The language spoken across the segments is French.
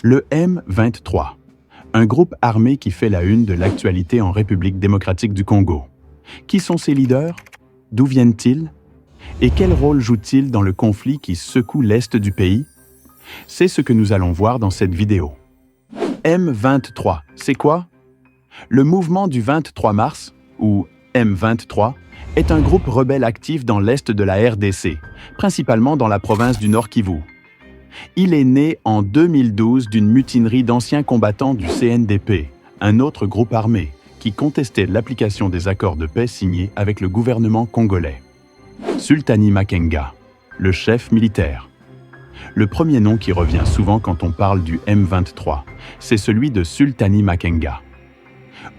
Le M23, un groupe armé qui fait la une de l'actualité en République démocratique du Congo. Qui sont ses leaders? D'où viennent-ils? Et quel rôle jouent-ils dans le conflit qui secoue l'Est du pays? C'est ce que nous allons voir dans cette vidéo. M23, c'est quoi? Le mouvement du 23 mars, ou M23, est un groupe rebelle actif dans l'Est de la RDC, principalement dans la province du Nord Kivu. Il est né en 2012 d'une mutinerie d'anciens combattants du CNDP, un autre groupe armé, qui contestait l'application des accords de paix signés avec le gouvernement congolais. Sultani Makenga, le chef militaire. Le premier nom qui revient souvent quand on parle du M23, c'est celui de Sultani Makenga.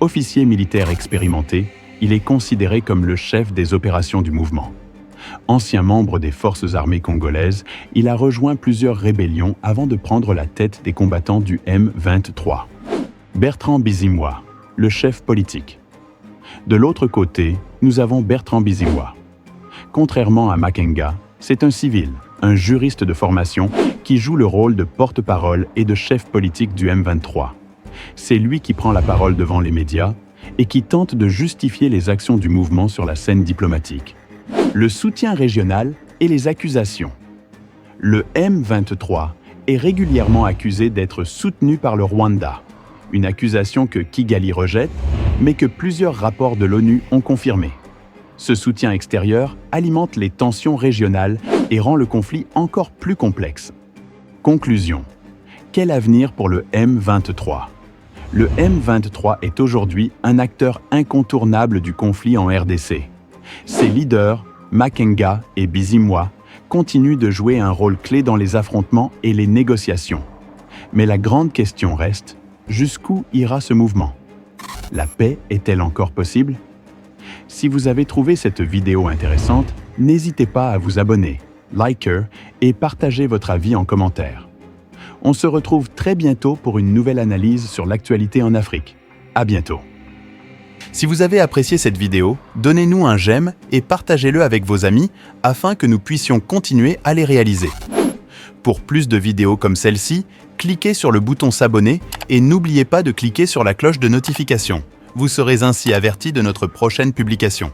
Officier militaire expérimenté, il est considéré comme le chef des opérations du mouvement. Ancien membre des forces armées congolaises, il a rejoint plusieurs rébellions avant de prendre la tête des combattants du M23. Bertrand Bisimwa, le chef politique. De l'autre côté, nous avons Bertrand Bisimwa. Contrairement à Makenga, c'est un civil, un juriste de formation qui joue le rôle de porte-parole et de chef politique du M23. C'est lui qui prend la parole devant les médias et qui tente de justifier les actions du mouvement sur la scène diplomatique. Le soutien régional et les accusations. Le M23 est régulièrement accusé d'être soutenu par le Rwanda, une accusation que Kigali rejette, mais que plusieurs rapports de l'ONU ont confirmé. Ce soutien extérieur alimente les tensions régionales et rend le conflit encore plus complexe. Conclusion. Quel avenir pour le M23? Le M23 est aujourd'hui un acteur incontournable du conflit en RDC. Ses leaders, Makenga et Bisimwa, continuent de jouer un rôle clé dans les affrontements et les négociations. Mais la grande question reste, jusqu'où ira ce mouvement? La paix est-elle encore possible? Si vous avez trouvé cette vidéo intéressante, n'hésitez pas à vous abonner, liker et partager votre avis en commentaire. On se retrouve très bientôt pour une nouvelle analyse sur l'actualité en Afrique. À bientôt. Si vous avez apprécié cette vidéo, donnez-nous un j'aime et partagez-le avec vos amis afin que nous puissions continuer à les réaliser. Pour plus de vidéos comme celle-ci, cliquez sur le bouton s'abonner et n'oubliez pas de cliquer sur la cloche de notification. Vous serez ainsi averti de notre prochaine publication.